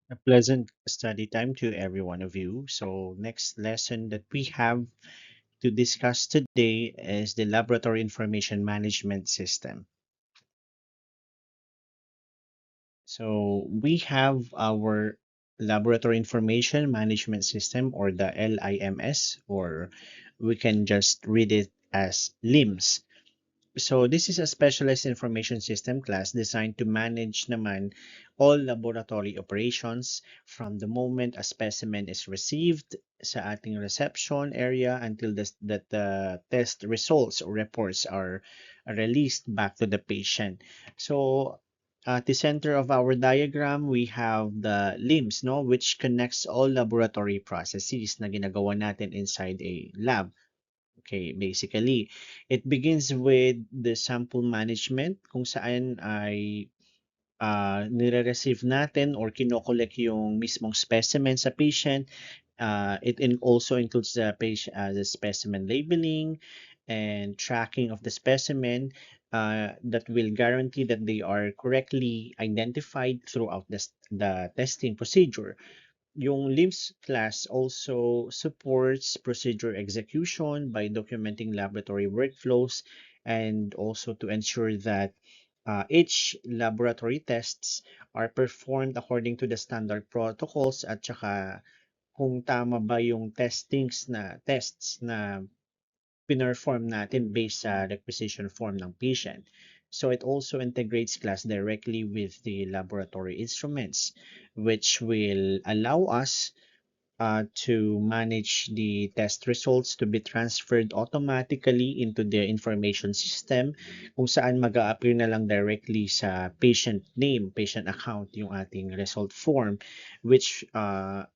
A pleasant study time to every one of you. So, next lesson that we have to discuss today is the Laboratory Information Management System. So, we have our Laboratory Information Management System, or the LIMS, or we can just read it as LIMS. So this is a specialized information system class designed to manage naman all laboratory operations from the moment a specimen is received sa ating reception area until that the test results or reports are released back to the patient. So at the center of our diagram, we have the LIMS, no, which connects all laboratory processes na ginagawa natin inside a lab. Okay, basically, it begins with the sample management kung saan ay nire-receive natin or kino-collect yung mismong specimen sa patient. Also includes the specimen labeling and tracking of the specimen that will guarantee that they are correctly identified throughout the testing procedure. Yung LIMS class also supports procedure execution by documenting laboratory workflows and also to ensure that each laboratory tests are performed according to the standard protocols at saka kung tama ba yung tests na pinerform natin based sa requisition form ng patient. So it also integrates class directly with the laboratory instruments, which will allow us to manage the test results to be transferred automatically into the information system kung saan mag-a-appear na lang directly sa patient name, patient account yung ating result form, which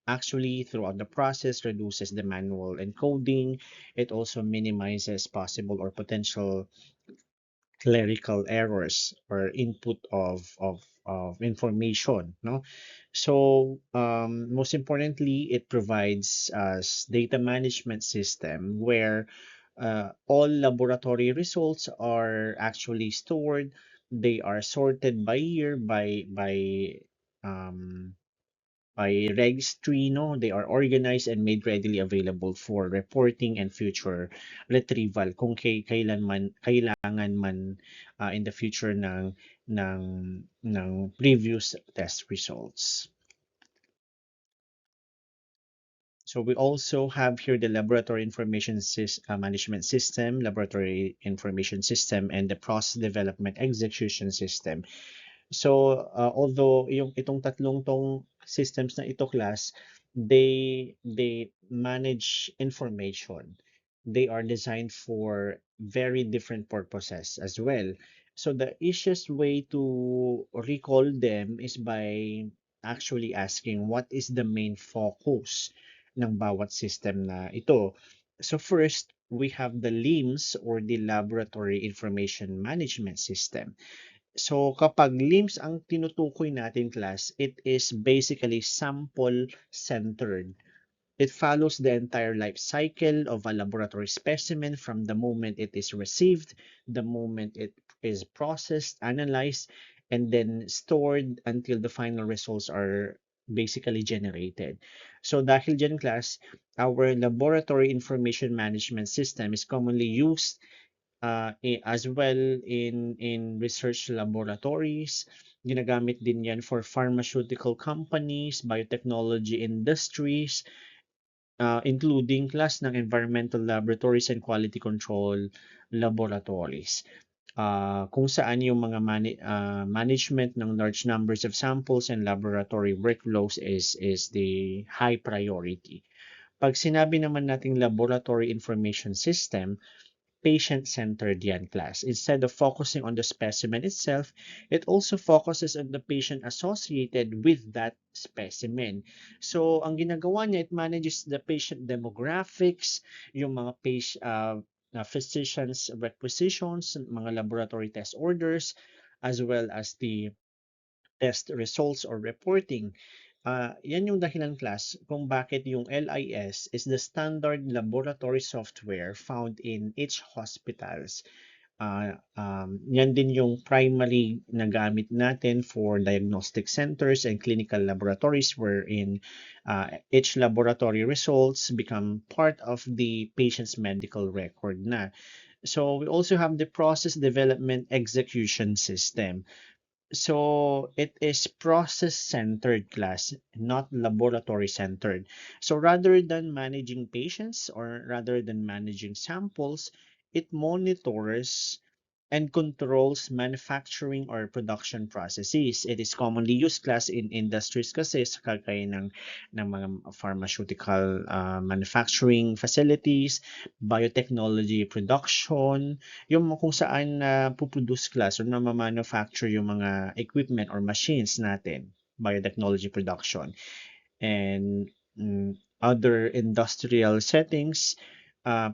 actually throughout the process reduces the manual encoding. It also minimizes possible or potential clerical errors or input of information, no? So most importantly, it provides us data management system where all laboratory results are actually stored. They are sorted by year um, by registry, no? They are organized and made readily available for reporting and future retrieval kung kailan man kailangan man in the future ng ng previous test results. So we also have here the laboratory management system, laboratory information system, and the process development execution system. So although itong tatlong tong systems na ito class, they manage information. They are designed for very different purposes as well. So the easiest way to recall them is by actually asking what is the main focus ng bawat system na ito. So first, we have the LIMS or the Laboratory Information Management System. So kapag LIMS ang tinutukoy natin class, it is basically sample-centered. It follows the entire life cycle of a laboratory specimen from the moment it is received, the moment it is processed, analyzed, and then stored until the final results are basically generated. So dahil dyan class, our laboratory information management system is commonly used as well in research laboratories. Ginagamit din yan for pharmaceutical companies, biotechnology industries, including class ng environmental laboratories and quality control laboratories. Kung saan yung mga management ng large numbers of samples and laboratory workflows is the high priority. Pag sinabi naman nating laboratory information system, patient-centered yan class. Instead of focusing on the specimen itself, it also focuses on the patient associated with that specimen. So, ang ginagawa niya, it manages the patient demographics, yung mga physicians requisitions, mga laboratory test orders, as well as the test results or reporting. Yan yung dahilan class kung bakit yung LIS is the standard laboratory software found in each hospitals Yan din yung primary na gamit natin for diagnostic centers and clinical laboratories wherein each laboratory results become part of the patient's medical record na. So we also have the process development execution system. So it is process-centered class, not laboratory-centered. So rather than managing patients or rather than managing samples, it monitors and controls manufacturing or production processes. It is commonly used class in industries kasi sa kagaya ng mga pharmaceutical manufacturing facilities, biotechnology production, yung kung saan na puproduce class or na manufacture yung mga equipment or machines natin, biotechnology production. And other industrial settings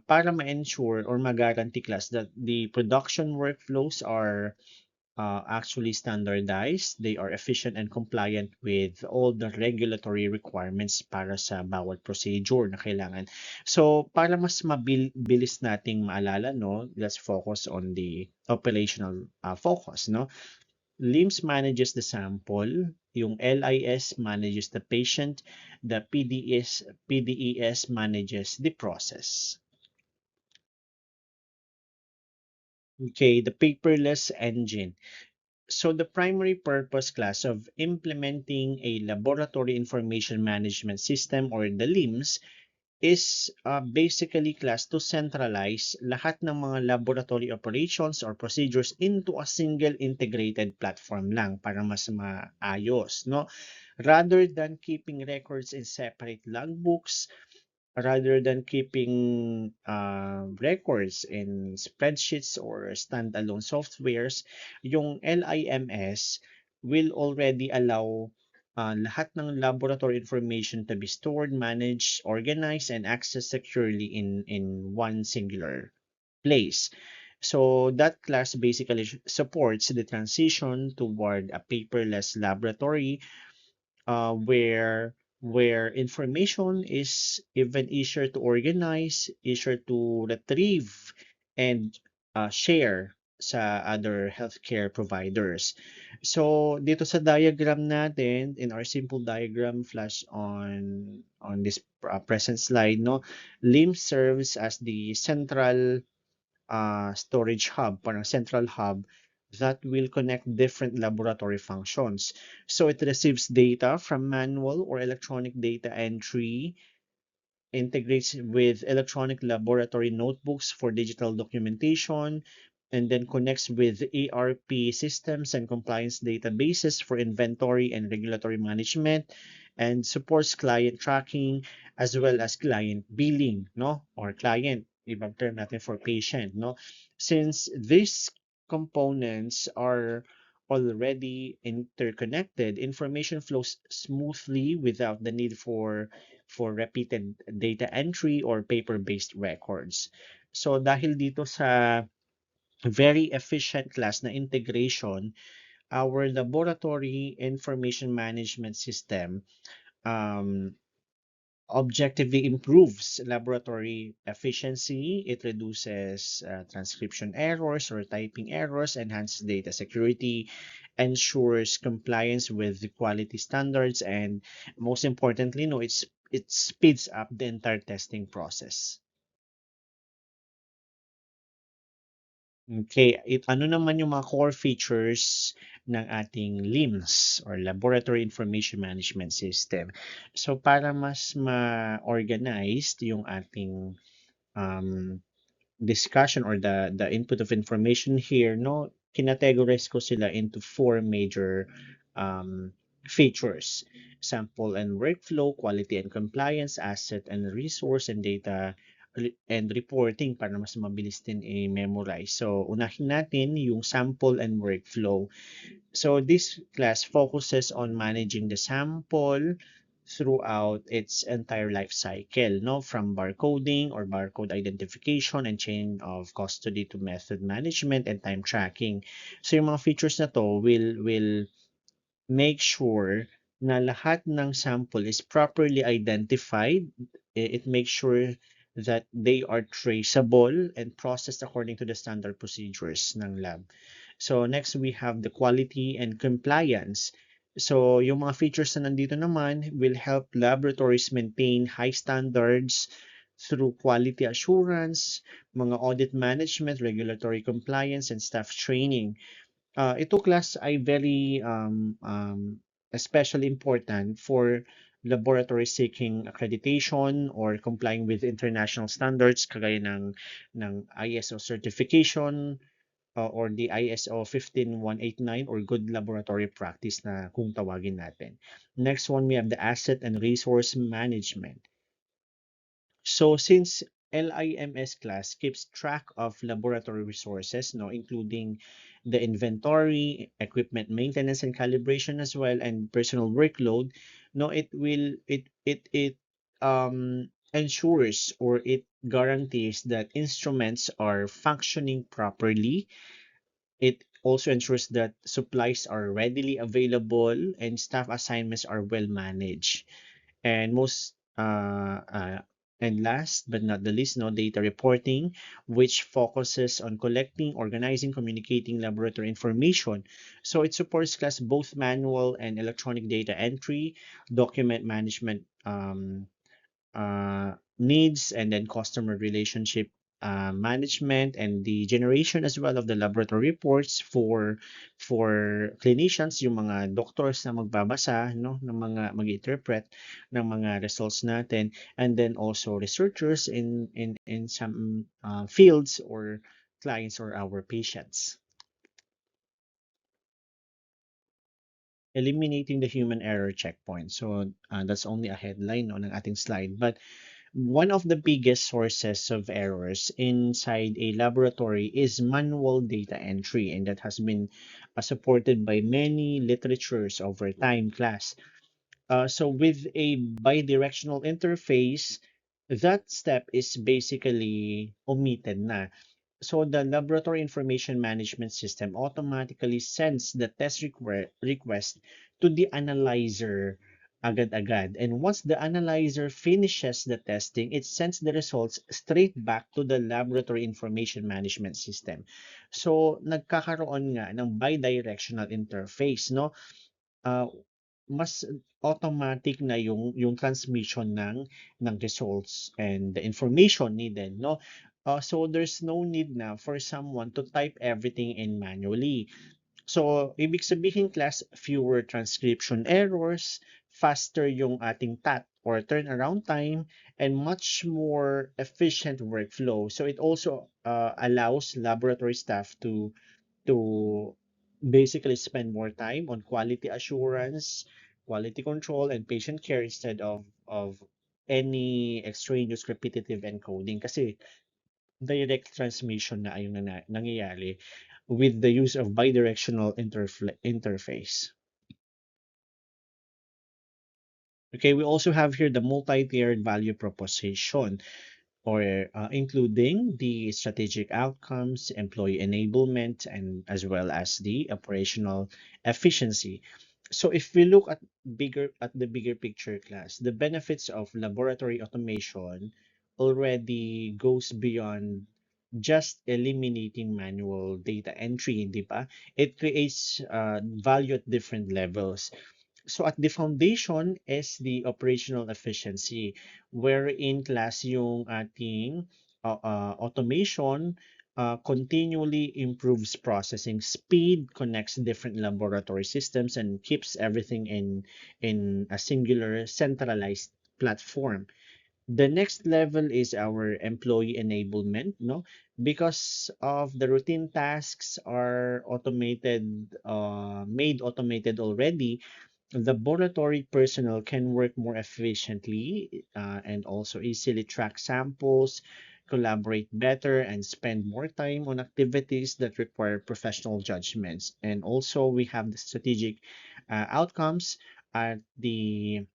para ma-ensure or ma-guarantee class that the production workflows are actually standardized, they are efficient and compliant with all the regulatory requirements para sa bawat procedure na kailangan. So, para mas mabilis nating maalala, no, let's focus on the operational focus, no? LIMS manages the sample, yung LIS manages the patient, the PDES manages the process. Okay, the paperless engine. So the primary purpose class of implementing a laboratory information management system or the LIMS is basically class to centralize lahat ng mga laboratory operations or procedures into a single integrated platform lang para mas maayos, no? Rather than keeping records in separate logbooks, rather than keeping records in spreadsheets or standalone softwares, yung LIMS will already allow lahat ng laboratory information to be stored, managed, organized, and accessed securely in one singular place. So that class basically supports the transition toward a paperless laboratory where information is even easier to organize, easier to retrieve, and share sa other healthcare providers. So dito sa diagram natin, in our simple diagram flash on this present slide, no, LIMS serves as the central storage hub, parang central hub that will connect different laboratory functions. So it receives data from manual or electronic data entry, integrates with electronic laboratory notebooks for digital documentation, and then connects with ERP systems and compliance databases for inventory and regulatory management, and supports client tracking as well as client billing, no? Or client, ibang term natin for patient, no? Since these components are already interconnected, information flows smoothly without the need for repeated data entry or paper-based records. So dahil dito sa very efficient class na integration, our laboratory information management system um, objectively improves laboratory efficiency. It reduces transcription errors or typing errors, enhances data security, ensures compliance with the quality standards, and most importantly, no, it speeds up the entire testing process. Okay, ano naman yung mga core features ng ating LIMS or Laboratory Information Management System? So para mas ma-organized yung ating um, discussion or the input of information here, no, kinategorize ko sila into four major um, features: sample and workflow, quality and compliance, asset and resource, and data and reporting para mas mabilis din i-memorize. So, unahin natin yung sample and workflow. So this class focuses on managing the sample throughout its entire life cycle, no, from barcoding or barcode identification and chain of custody to method management and time tracking. So yung mga features na to will make sure na lahat ng sample is properly identified. It makes sure that they are traceable and processed according to the standard procedures ng lab. So next we have the quality and compliance. So yung mga features na nandito naman will help laboratories maintain high standards through quality assurance, mga audit management, regulatory compliance, and staff training. Ito class ay very especially important for laboratories seeking accreditation or complying with international standards kagaya ng ISO certification or the ISO 15189 or good laboratory practice na kung tawagin natin. Next one, we have the asset and resource management. So since LIMS class keeps track of laboratory resources, no, including the inventory, equipment maintenance and calibration as well, and personal workload, no, it ensures or it guarantees that instruments are functioning properly. It also ensures that supplies are readily available and staff assignments are well managed. And and last but not the least, no, data reporting, which focuses on collecting, organizing, communicating laboratory information. So it supports class both manual and electronic data entry, document management needs, and then customer relationship management, and the generation as well of the laboratory reports for clinicians, yung mga doctors na magbabasa, no, ng mga mag-interpret ng mga results natin, and then also researchers in some fields or clients or our patients. Eliminating the human error checkpoint. So that's only a headline on ng ating slide, but one of the biggest sources of errors inside a laboratory is manual data entry, and that has been supported by many literatures over time, class. So with a bidirectional interface, that step is basically omitted na. So the laboratory information management system automatically sends the test request to the analyzer agad-agad. And once the analyzer finishes the testing, it sends the results straight back to the laboratory information management system. So nagkakaroon nga ng bidirectional interface, no? uh, Mas automatic na yung transmission ng results and the information needed, no? So there's no need na for someone to type everything in manually. So ibig sabihin class, fewer transcription errors, faster yung ating TAT or turnaround time, and much more efficient workflow. So it also allows laboratory staff to basically spend more time on quality assurance, quality control, and patient care instead of any extraneous repetitive encoding. Kasi direct transmission na ayun na nangyayari with the use of bidirectional interface. Okay, we also have here the multi-tiered value proposition, or including the strategic outcomes, employee enablement, and as well as the operational efficiency. So if we look at the bigger picture class, the benefits of laboratory automation already goes beyond just eliminating manual data entry, di ba? It creates value at different levels. So at the foundation is the operational efficiency, wherein class yung ating automation continually improves processing speed, connects different laboratory systems, and keeps everything in a singular centralized platform. The next level is our employee enablement, no? Because of the routine tasks are made automated already, the laboratory personnel can work more efficiently and also easily track samples, collaborate better, and spend more time on activities that require professional judgments. And also, we have the strategic outcomes at the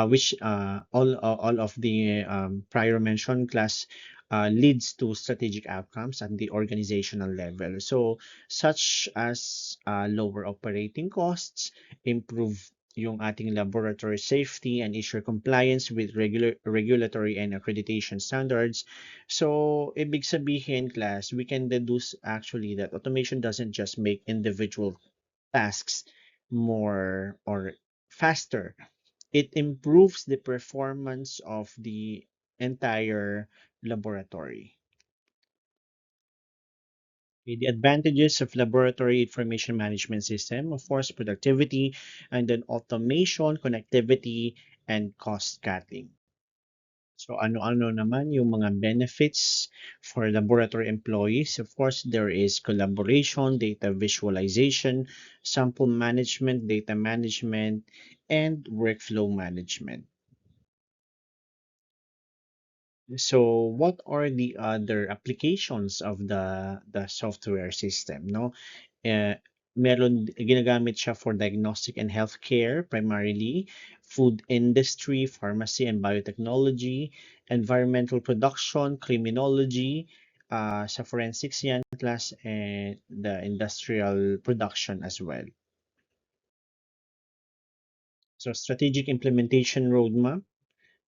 which all of the prior mentioned class leads to strategic outcomes at the organizational level. So, such as lower operating costs, improve yung ating laboratory safety and ensure compliance with regulatory and accreditation standards. So, ibig sabihin, class, we can deduce actually that automation doesn't just make individual tasks more or faster. It improves the performance of the entire laboratory. Okay, the advantages of laboratory information management system, of course, productivity, and then automation, connectivity, and cost cutting. So ano-ano naman yung mga benefits for laboratory employees? Of course, there is collaboration, data visualization, sample management, data management, and workflow management. So what are the other applications of the software system, no? Ginagamit siya for diagnostic and healthcare primarily, food industry, pharmacy and biotechnology, environmental production, criminology, sa forensics yan, class, and the industrial production as well. So strategic implementation roadmap.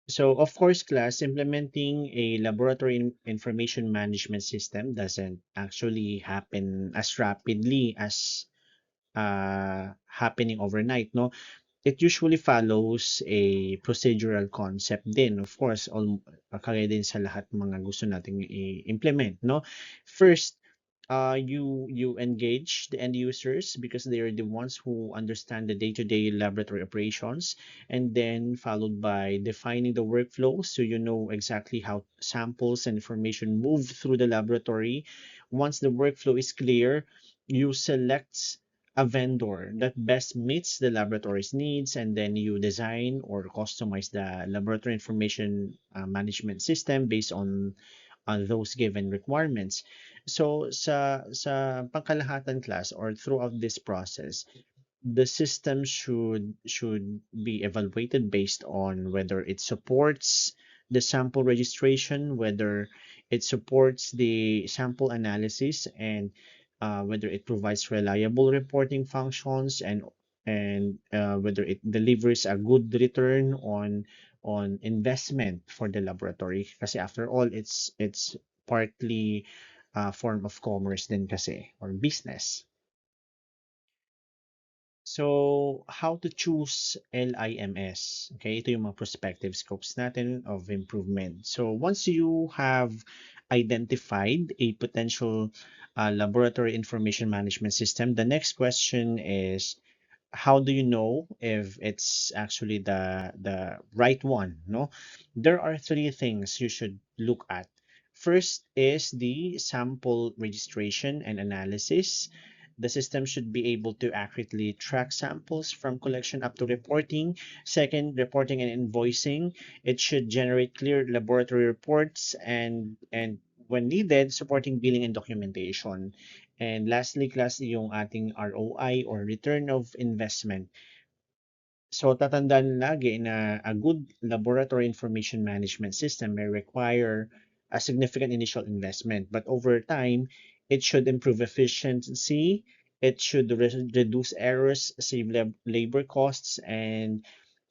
So, of course, class, implementing a laboratory information management system doesn't actually happen as rapidly as happening overnight, no? It usually follows a procedural concept din, of course, kagaya din sa lahat mga gusto nating i-implement, no? First, you engage the end users because they are the ones who understand the day-to-day laboratory operations, and then followed by defining the workflow so you know exactly how samples and information move through the laboratory. Once the workflow is clear, you select a vendor that best meets the laboratory's needs, and then you design or customize the laboratory information management system based on those given requirements. So sa pangkalahatan, class, or throughout this process, the system should be evaluated based on whether it supports the sample registration, whether it supports the sample analysis, and whether it provides reliable reporting functions, and whether it delivers a good return on investment for the laboratory. Kasi after all, it's partly a form of commerce din kasi, or business. So, how to choose LIMS? Okay, ito yung mga prospective scopes natin of improvement. So, once you have identified a potential laboratory information management system, the next question is, how do you know if it's actually the right one, no? There are three things you should look at. First is the sample registration and analysis. The system should be able to accurately track samples from collection up to reporting. Second, reporting and invoicing. It should generate clear laboratory reports, and when needed, supporting billing and documentation. And lastly, class, yung ating ROI or return of investment. So tatandaan lagi na a good laboratory information management system may require a significant initial investment, but over time, it should improve efficiency, it should reduce errors, save labor costs, and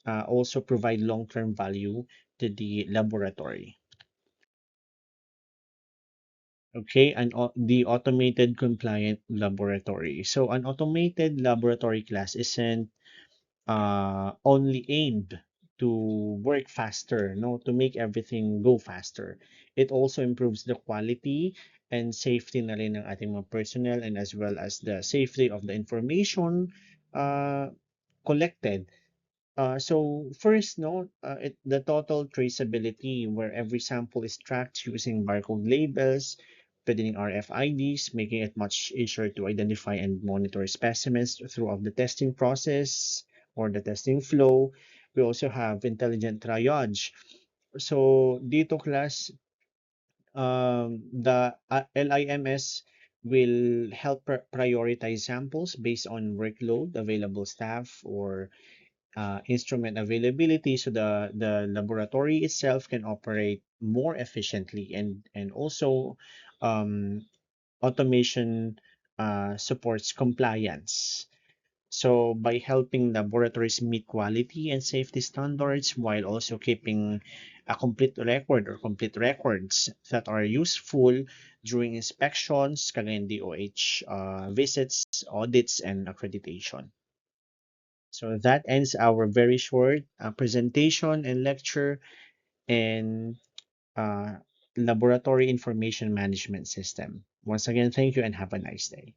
also provide long-term value to the laboratory. Okay, the automated compliant laboratory. So an automated laboratory class isn't only aimed to work faster, no, to make everything go faster. It also improves the quality and safety na rin ng ating mga personnel, and as well as the safety of the information uh, collected. So first, no, the total traceability, where every sample is tracked using barcode labels, pwedeng RFIDs, making it much easier to identify and monitor specimens throughout the testing process or the testing flow. We also have intelligent triage. So dito, class, the LIMS will help prioritize samples based on workload, available staff, or instrument availability, so the laboratory itself can operate more efficiently, and also um, automation supports compliance. So by helping laboratories meet quality and safety standards while also keeping a complete record or complete records that are useful during inspections, kagaya ng DOH visits, audits, and accreditation. So that ends our very short presentation and lecture in uh, laboratory information management system. Once again, thank you and have a nice day.